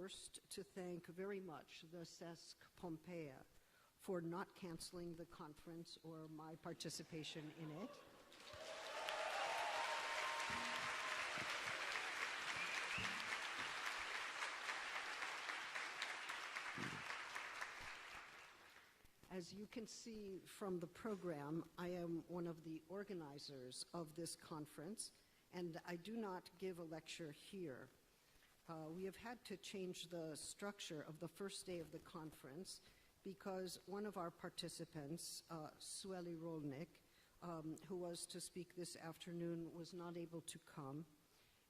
first to thank very much the SESC Pompeia for not canceling the conference or my participation in it. As you can see from the program, I am one of the organizers of this conference, and I do not give a lecture here. We have had to change the structure of the first day of the conference because one of our participants, Sueli Rolnik, who was to speak this afternoon, was not able to come,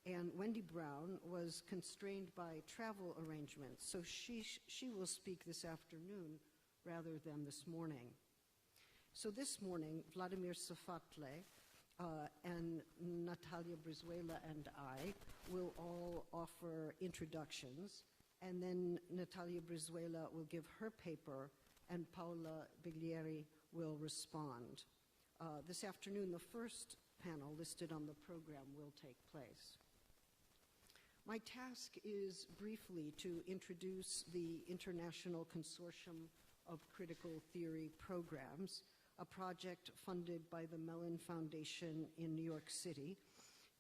and Wendy Brown was constrained by travel arrangements, so she will speak this afternoon rather than this morning. So this morning, Vladimir Safatle and Natalia Brizuela and I will all offer introductions, and then Natalia Brizuela will give her paper, and Paola Biglieri will respond. This afternoon, the first panel listed on the program will take place. My task is briefly to introduce the International Consortium of Critical Theory Programs, a project funded by the Mellon Foundation in New York City,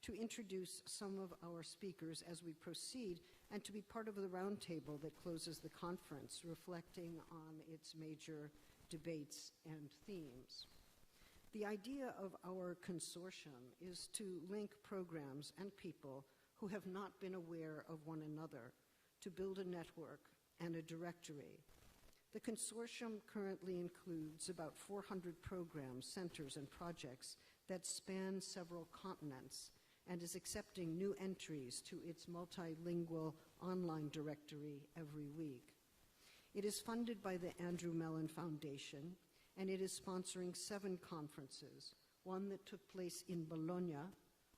to introduce some of our speakers as we proceed and to be part of the roundtable that closes the conference, reflecting on its major debates and themes. The idea of our consortium is to link programs and people who have not been aware of one another, to build a network and a directory. The consortium currently includes about 400 programs, centers, and projects that span several continents and is accepting new entries to its multilingual online directory every week. It is funded by the Andrew Mellon Foundation, and it is sponsoring 7 conferences, one that took place in Bologna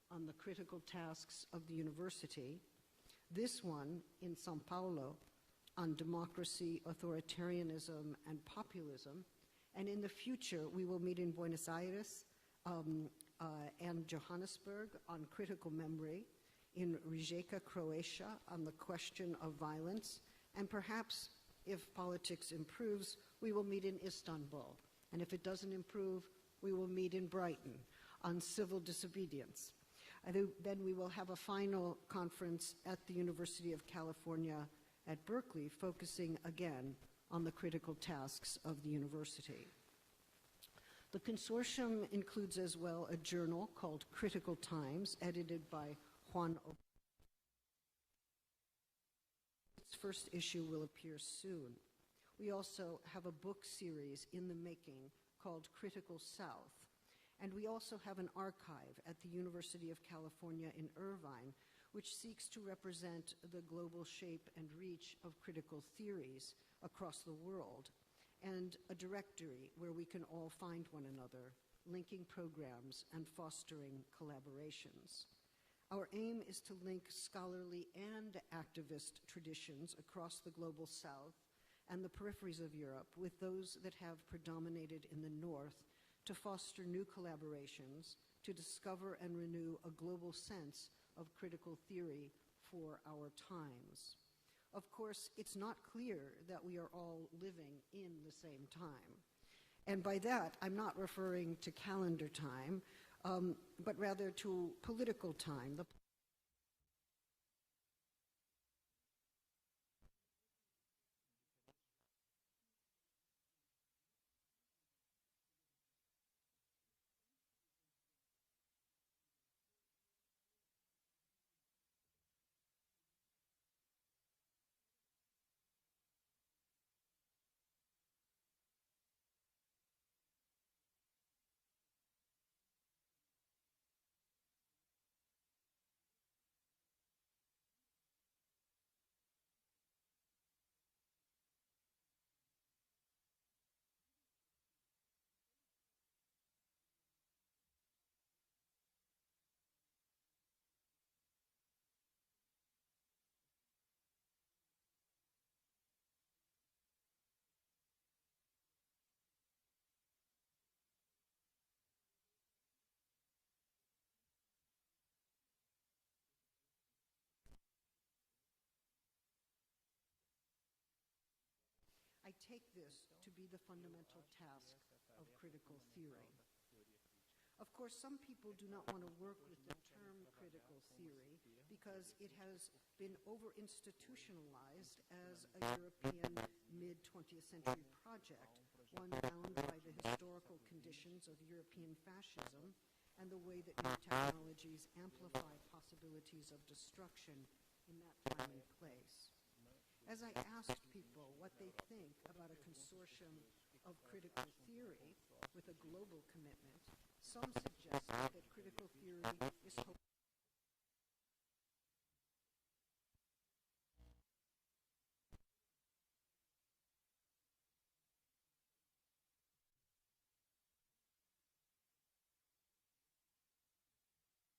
on the critical tasks of the university, this one in Sao Paulo on democracy, authoritarianism, and populism, and in the future we will meet in Buenos Aires and Johannesburg on critical memory, in Rijeka, Croatia on the question of violence, and perhaps, if politics improves, we will meet in Istanbul, and if it doesn't improve, we will meet in Brighton on civil disobedience. Then we will have a final conference at the University of California at Berkeley, focusing again on the critical tasks of the university. The consortium includes as well a journal called Critical Times, edited by Juan O. Its first issue will appear soon. We also have a book series in the making called Critical South, and we also have an archive at the University of California in Irvine, which seeks to represent the global shape and reach of critical theories across the world, and a directory where we can all find one another, linking programs and fostering collaborations. Our aim is to link scholarly and activist traditions across the global South and the peripheries of Europe with those that have predominated in the North to foster new collaborations, to discover and renew a global sense of critical theory for our times. Of course, it's not clear that we are all living in the same time. And by that, I'm not referring to calendar time, but rather to political time. take this to be the fundamental task of critical theory. Of course, some people do not want to work with the term critical theory because it has been over-institutionalized as a European mid-20th century project, one bound by the historical conditions of European fascism and the way that new technologies amplify possibilities of destruction in that time and place. As I asked people what they think about a consortium of critical theory with a global commitment, some suggested that critical theory is responded to its historical conditions, including the rise of fascism and authoritarianism, the loss of normative vision in the service of instrumental reason, and the advent of mass destruction, the importance of the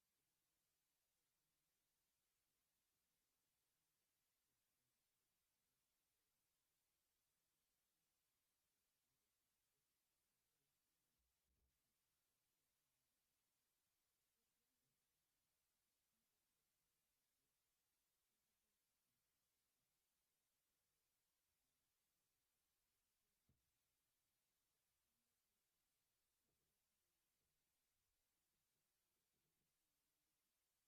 arts in establishing an inverted mirror of our historical world, and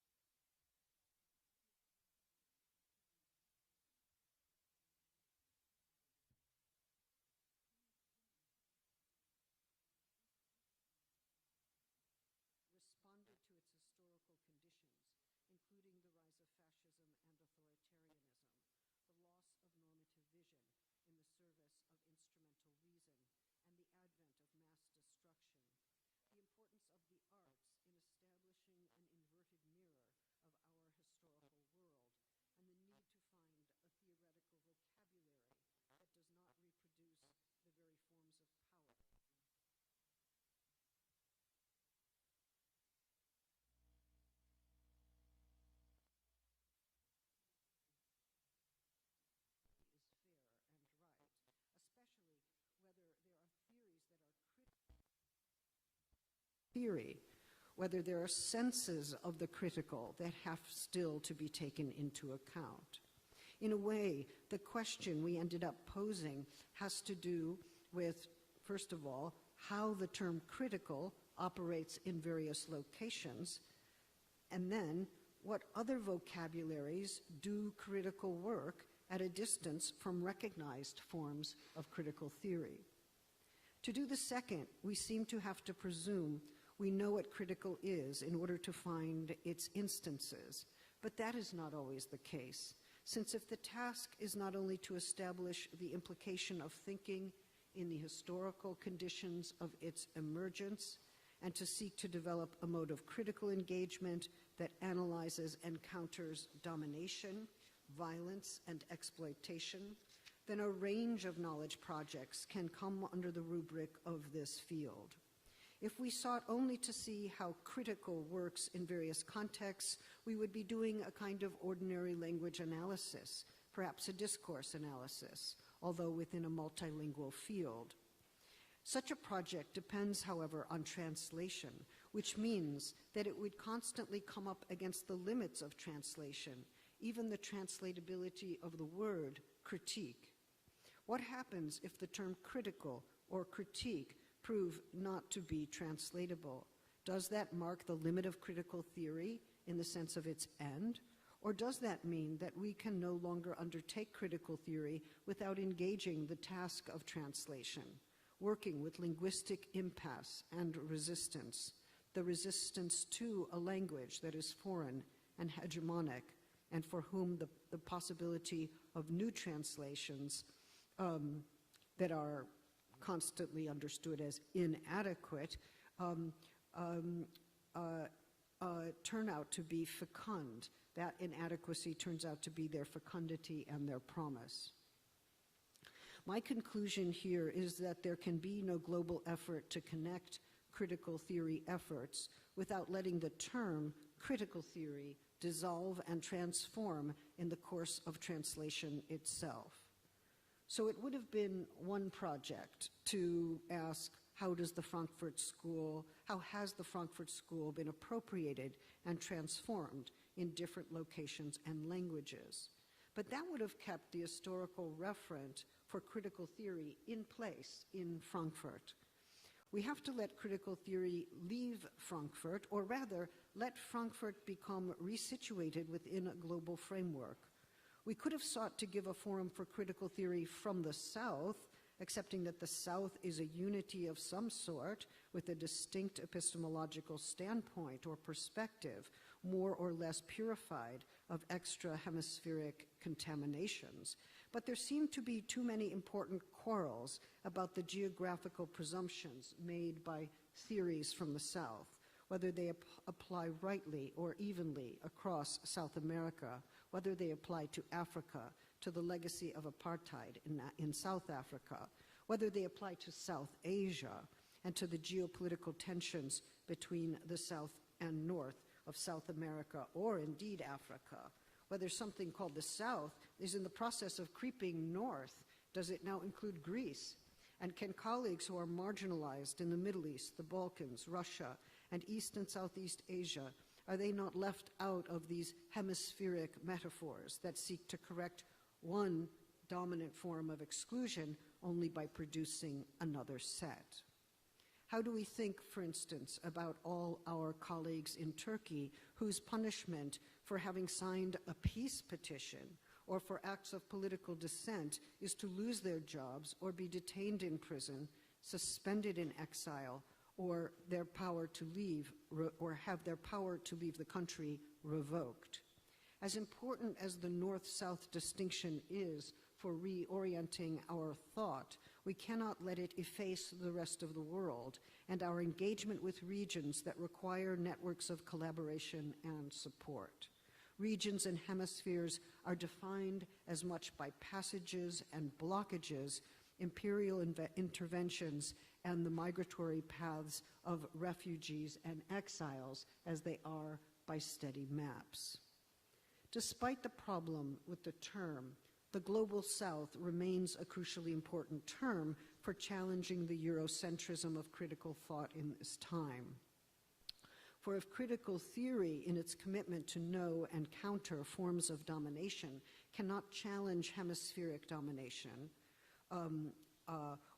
the need to find a theoretical vocabulary that does not reproduce the very forms of power. Especially whether there are theories that are critical. Whether there are senses of the critical that have still to be taken into account. In a way, the question we ended up posing has to do with, first of all, how the term critical operates in various locations, and then what other vocabularies do critical work at a distance from recognized forms of critical theory. To do the second, we seem to have to presume we know what critical is in order to find its instances, but that is not always the case, since if the task is not only to establish the implication of thinking in the historical conditions of its emergence, and to seek to develop a mode of critical engagement that analyzes and counters domination, violence, and exploitation, then a range of knowledge projects can come under the rubric of this field. If we sought only to see how critical works in various contexts, we would be doing a kind of ordinary language analysis, perhaps a discourse analysis, although within a multilingual field. Such a project depends, however, on translation, which means that it would constantly come up against the limits of translation, even the translatability of the word critique. What happens if the term critical or critique prove not to be translatable? Does that mark the limit of critical theory in the sense of its end? Or does that mean that we can no longer undertake critical theory without engaging the task of translation, working with linguistic impasse and resistance, the resistance to a language that is foreign and hegemonic, and for whom the possibility of new translations that are constantly understood as inadequate turn out to be fecund. That inadequacy turns out to be their fecundity and their promise. My conclusion here is that there can be no global effort to connect critical theory efforts without letting the term critical theory dissolve and transform in the course of translation itself. So it would have been one project to ask, how has the Frankfurt School been appropriated and transformed in different locations and languages? But that would have kept the historical referent for critical theory in place in Frankfurt. We have to let critical theory leave Frankfurt, or rather, let Frankfurt become resituated within a global framework. We could have sought to give a forum for critical theory from the South, accepting that the South is a unity of some sort with a distinct epistemological standpoint or perspective, more or less purified of extra-hemispheric contaminations. But there seem to be too many important quarrels about the geographical presumptions made by theories from the South, whether they apply rightly or evenly across South America, whether they apply to Africa, to the legacy of apartheid in South Africa, whether they apply to South Asia and to the geopolitical tensions between the South and North of South America, or indeed Africa, whether something called the South is in the process of creeping north. Does it now include Greece? And can colleagues who are marginalized in the Middle East, the Balkans, Russia, and East and Southeast Asia, are they not left out of these hemispheric metaphors that seek to correct one dominant form of exclusion only by producing another set? How do we think, for instance, about all our colleagues in Turkey whose punishment for having signed a peace petition or for acts of political dissent is to lose their jobs or be detained in prison, suspended in exile, or their power to leave, or have their power to leave the country revoked? As important as the North-South distinction is for reorienting our thought, we cannot let it efface the rest of the world and our engagement with regions that require networks of collaboration and support. Regions and hemispheres are defined as much by passages and blockages, imperial interventions, and the migratory paths of refugees and exiles as they are by steady maps. Despite the problem with the term, the Global South remains a crucially important term for challenging the Eurocentrism of critical thought in this time. For if critical theory, in its commitment to know and counter forms of domination, cannot challenge hemispheric domination,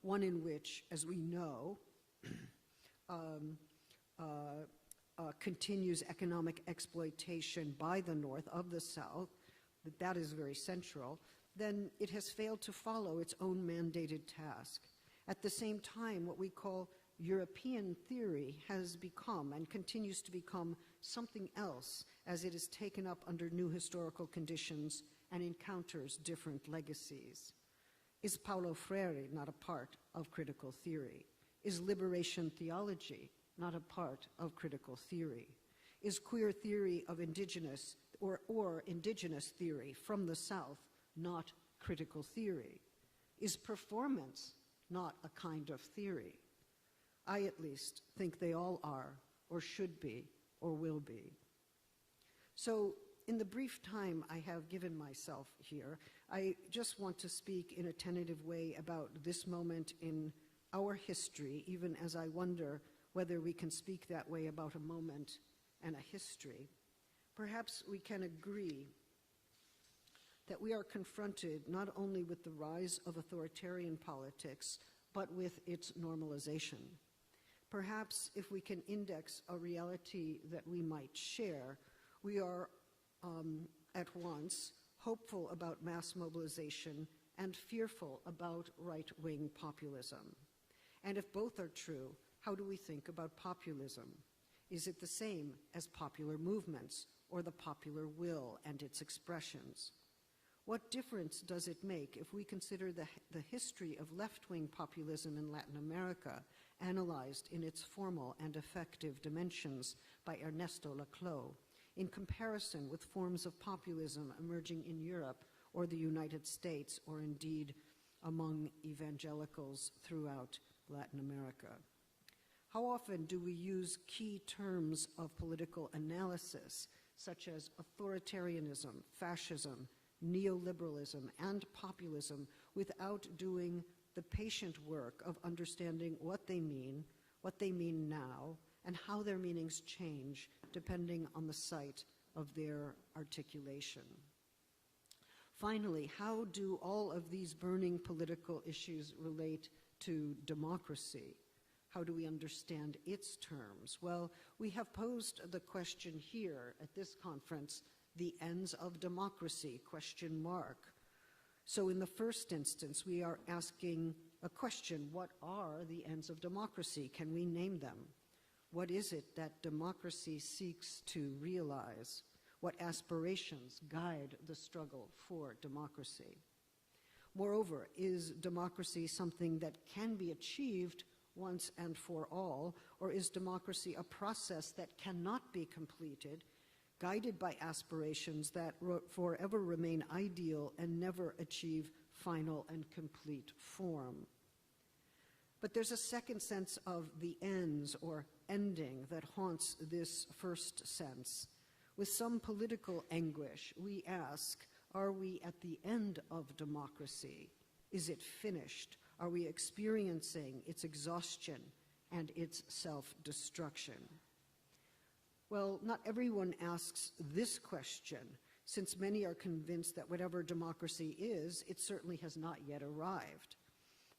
one in which, as we know, continues economic exploitation by the North of the South, that is very central, then it has failed to follow its own mandated task. At the same time, what we call European theory has become and continues to become something else as it is taken up under new historical conditions and encounters different legacies. Is Paulo Freire not a part of critical theory? Is liberation theology not a part of critical theory? Is queer theory of indigenous or indigenous theory from the South not critical theory? Is performance not a kind of theory? I at least think they all are, or should be, or will be. So in the brief time I have given myself here, I just want to speak in a tentative way about this moment in our history, even as I wonder whether we can speak that way about a moment and a history. Perhaps we can agree that we are confronted not only with the rise of authoritarian politics, but with its normalization. Perhaps if we can index a reality that we might share, we are at once hopeful about mass mobilization and fearful about right-wing populism. And if both are true, how do we think about populism? Is it the same as popular movements or the popular will and its expressions? What difference does it make if we consider the history of left-wing populism in Latin America, analyzed in its formal and effective dimensions by Ernesto Laclau, in comparison with forms of populism emerging in Europe or the United States, or indeed among evangelicals throughout Latin America? How often do we use key terms of political analysis, such as authoritarianism, fascism, neoliberalism, and populism, without doing the patient work of understanding what they mean now, and how their meanings change depending on the site of their articulation? Finally, how do all of these burning political issues relate to democracy? How do we understand its terms? Well, we have posed the question here at this conference, the ends of democracy, question mark. So in the first instance, we are asking a question: what are the ends of democracy? Can we name them? What is it that democracy seeks to realize? What aspirations guide the struggle for democracy? Moreover, is democracy something that can be achieved once and for all, or is democracy a process that cannot be completed, guided by aspirations that forever remain ideal and never achieve final and complete form? But there's a second sense of the ends or ending that haunts this first sense. With some political anguish, we ask, are we at the end of democracy? Is it finished? Are we experiencing its exhaustion and its self-destruction? Well, not everyone asks this question, since many are convinced that whatever democracy is, it certainly has not yet arrived.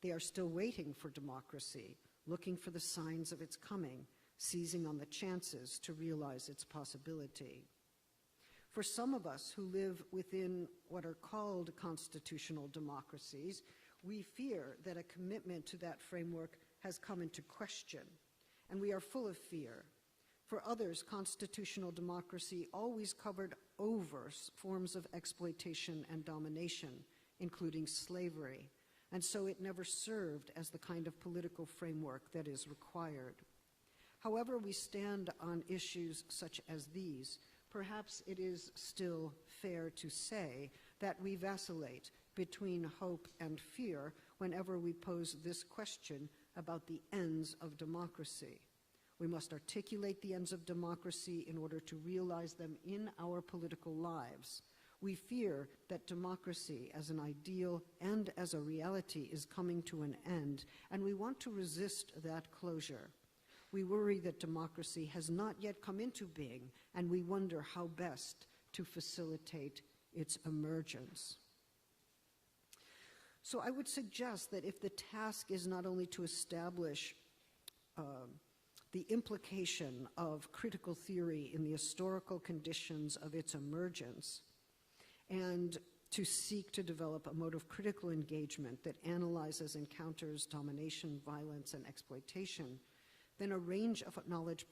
They are still waiting for democracy, looking for the signs of its coming, seizing on the chances to realize its possibility. For some of us who live within what are called constitutional democracies, we fear that a commitment to that framework has come into question, and we are full of fear. For others, constitutional democracy always covered over forms of exploitation and domination, including slavery, and so it never served as the kind of political framework that is required. However we stand on issues such as these, perhaps it is still fair to say that we vacillate between hope and fear whenever we pose this question about the ends of democracy. We must articulate the ends of democracy in order to realize them in our political lives. We fear that democracy as an ideal and as a reality is coming to an end, and we want to resist that closure. We worry that democracy has not yet come into being, and we wonder how best to facilitate its emergence. So I would suggest that if the task is not only to establish the implication of critical theory in the historical conditions of its emergence, and to seek to develop a mode of critical engagement that analyzes encounters, domination, violence, and exploitation, then a range of knowledge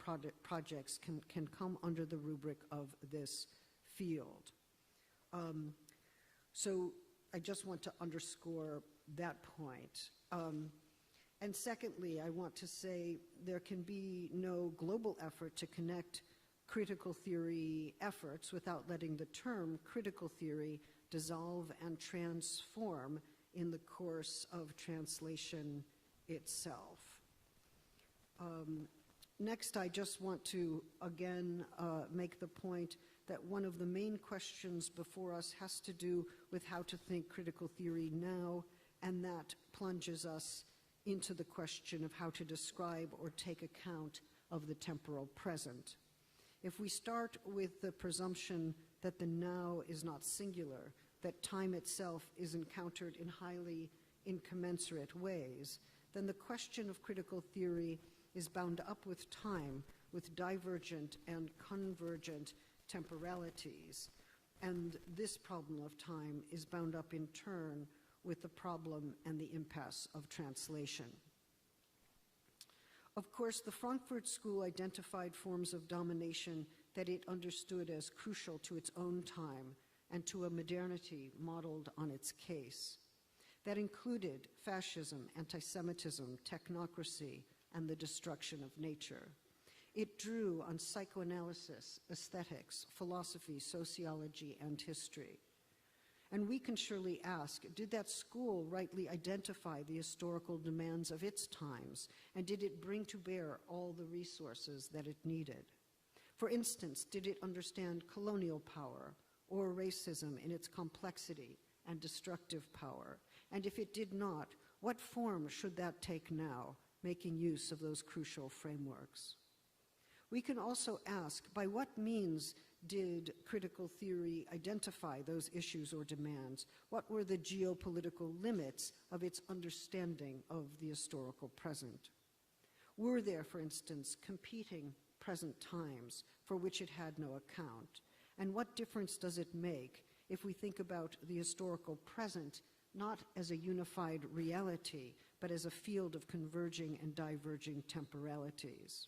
projects can come under the rubric of this field. So I just want to underscore that point. And secondly, I want to say there can be no global effort to connect critical theory efforts without letting the term critical theory dissolve and transform in the course of translation itself. Next, I just want to again make the point that one of the main questions before us has to do with how to think critical theory now, and that plunges us into the question of how to describe or take account of the temporal present. If we start with the presumption that the now is not singular, that time itself is encountered in highly incommensurate ways, then the question of critical theory is bound up with time, with divergent and convergent temporalities. And this problem of time is bound up in turn with the problem and the impasse of translation. Of course, the Frankfurt School identified forms of domination that it understood as crucial to its own time and to a modernity modeled on its case. That included fascism, anti-Semitism, technocracy, and the destruction of nature. It drew on psychoanalysis, aesthetics, philosophy, sociology, and history. And we can surely ask, did that school rightly identify the historical demands of its times, and did it bring to bear all the resources that it needed? For instance, did it understand colonial power or racism in its complexity and destructive power? And if it did not, what form should that take now, making use of those crucial frameworks? We can also ask, by what means did critical theory identify those issues or demands? What were the geopolitical limits of its understanding of the historical present? Were there, for instance, competing present times for which it had no account? And what difference does it make if we think about the historical present not as a unified reality, but as a field of converging and diverging temporalities?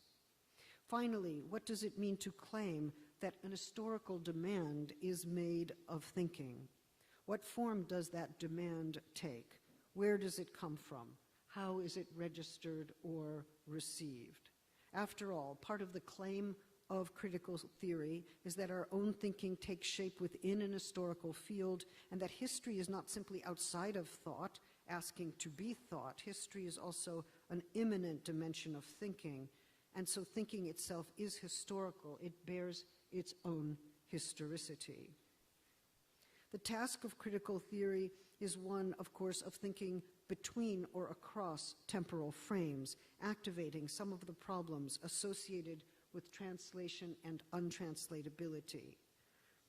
Finally, what does it mean to claim that an historical demand is made of thinking? What form does that demand take? Where does it come from? How is it registered or received? After all, part of the claim of critical theory is that our own thinking takes shape within an historical field, and that history is not simply outside of thought, asking to be thought. History is also an immanent dimension of thinking, and so thinking itself is historical. It bears its own historicity. The task of critical theory is one, of course, of thinking between or across temporal frames, activating some of the problems associated with translation and untranslatability,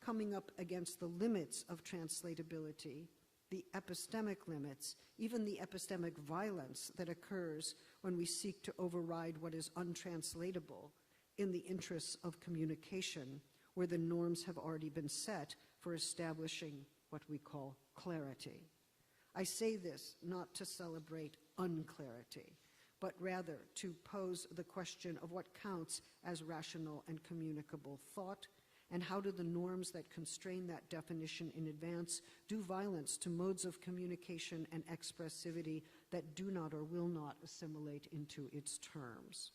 coming up against the limits of translatability, the epistemic limits, even the epistemic violence that occurs when we seek to override what is untranslatable in the interests of communication, where the norms have already been set for establishing what we call clarity. I say this not to celebrate unclarity, but rather to pose the question of what counts as rational and communicable thought, and how do the norms that constrain that definition in advance do violence to modes of communication and expressivity that do not or will not assimilate into its terms.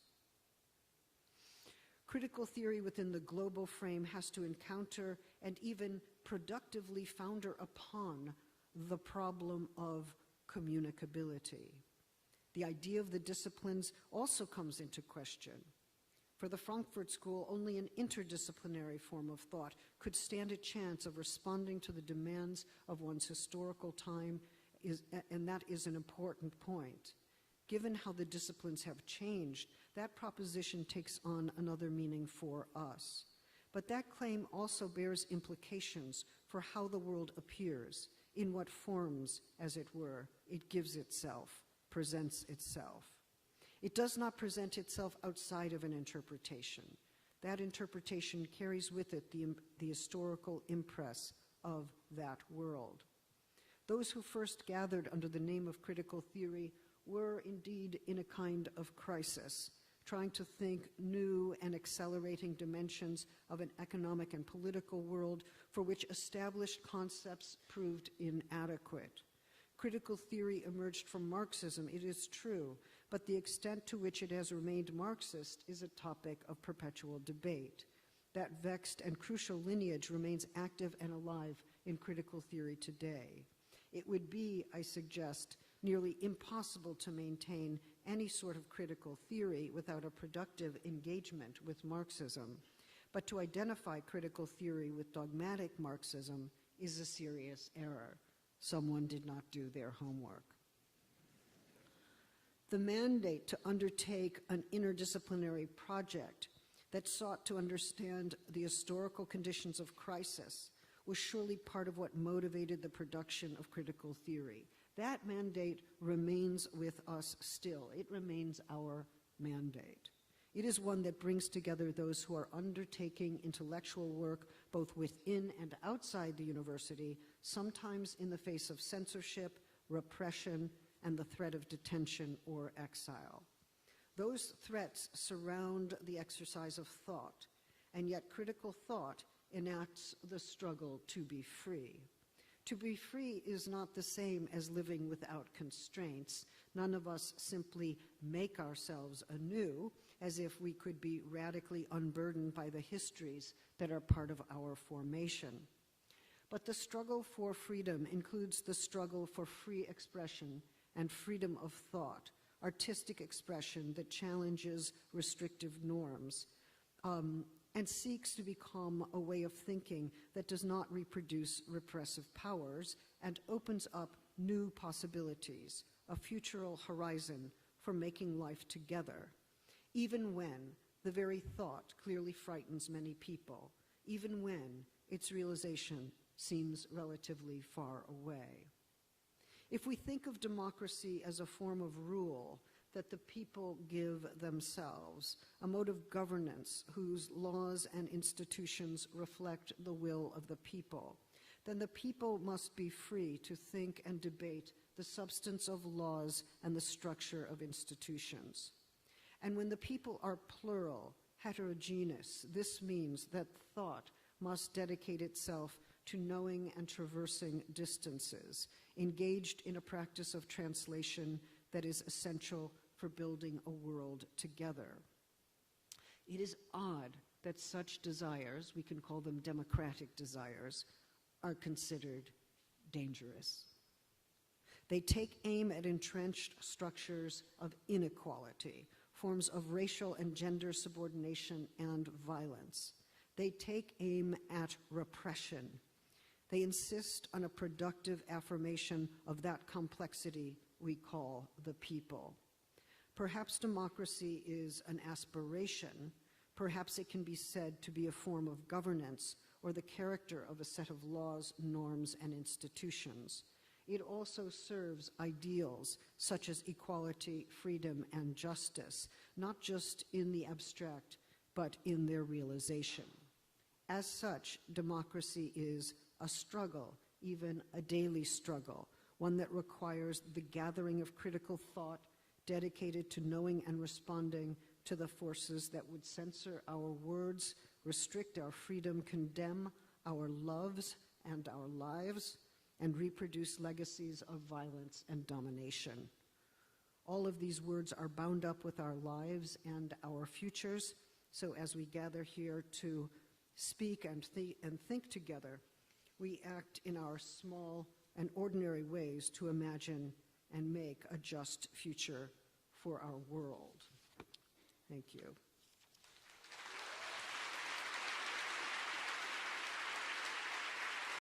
Critical theory within the global frame has to encounter and even productively founder upon the problem of communicability. The idea of the disciplines also comes into question. For the Frankfurt School, only an interdisciplinary form of thought could stand a chance of responding to the demands of one's historical time, and that is an important point. Given how the disciplines have changed, that proposition takes on another meaning for us. But that claim also bears implications for how the world appears, in what forms, as it were, it gives itself, presents itself. It does not present itself outside of an interpretation. That interpretation carries with it the historical impress of that world. Those who first gathered under the name of critical theory were indeed in a kind of crisis, trying to think new and accelerating dimensions of an economic and political world for which established concepts proved inadequate. Critical theory emerged from Marxism, it is true, but the extent to which it has remained Marxist is a topic of perpetual debate. That vexed and crucial lineage remains active and alive in critical theory today. It would be, I suggest, nearly impossible to maintain any sort of critical theory without a productive engagement with Marxism. But to identify critical theory with dogmatic Marxism is a serious error. Someone did not do their homework. The mandate to undertake an interdisciplinary project that sought to understand the historical conditions of crisis was surely part of what motivated the production of critical theory. That mandate remains with us still. It remains our mandate. It is one that brings together those who are undertaking intellectual work both within and outside the university, sometimes in the face of censorship, repression, and the threat of detention or exile. Those threats surround the exercise of thought, and yet critical thought enacts the struggle to be free. To be free is not the same as living without constraints. None of us simply make ourselves anew as if we could be radically unburdened by the histories that are part of our formation. But the struggle for freedom includes the struggle for free expression and freedom of thought, artistic expression that challenges restrictive norms, and seeks to become a way of thinking that does not reproduce repressive powers and opens up new possibilities, a futural horizon for making life together, even when the very thought clearly frightens many people, even when its realization seems relatively far away. If we think of democracy as a form of rule that the people give themselves, a mode of governance whose laws and institutions reflect the will of the people, then the people must be free to think and debate the substance of laws and the structure of institutions. And when the people are plural, heterogeneous, this means that thought must dedicate itself to knowing and traversing distances, engaged in a practice of translation that is essential for building a world together. It is odd that such desires, we can call them democratic desires, are considered dangerous. They take aim at entrenched structures of inequality, forms of racial and gender subordination and violence. They take aim at repression. They insist on a productive affirmation of that complexity we call the people. Perhaps democracy is an aspiration. Perhaps it can be said to be a form of governance or the character of a set of laws, norms, and institutions. It also serves ideals such as equality, freedom, and justice, not just in the abstract, but in their realization. As such, democracy is a struggle, even a daily struggle, one that requires the gathering of critical thought dedicated to knowing and responding to the forces that would censor our words, restrict our freedom, condemn our loves and our lives, and reproduce legacies of violence and domination. All of these words are bound up with our lives and our futures, so as we gather here to speak and think together, we act in our small and ordinary ways to imagine and make a just future for our world. Thank you.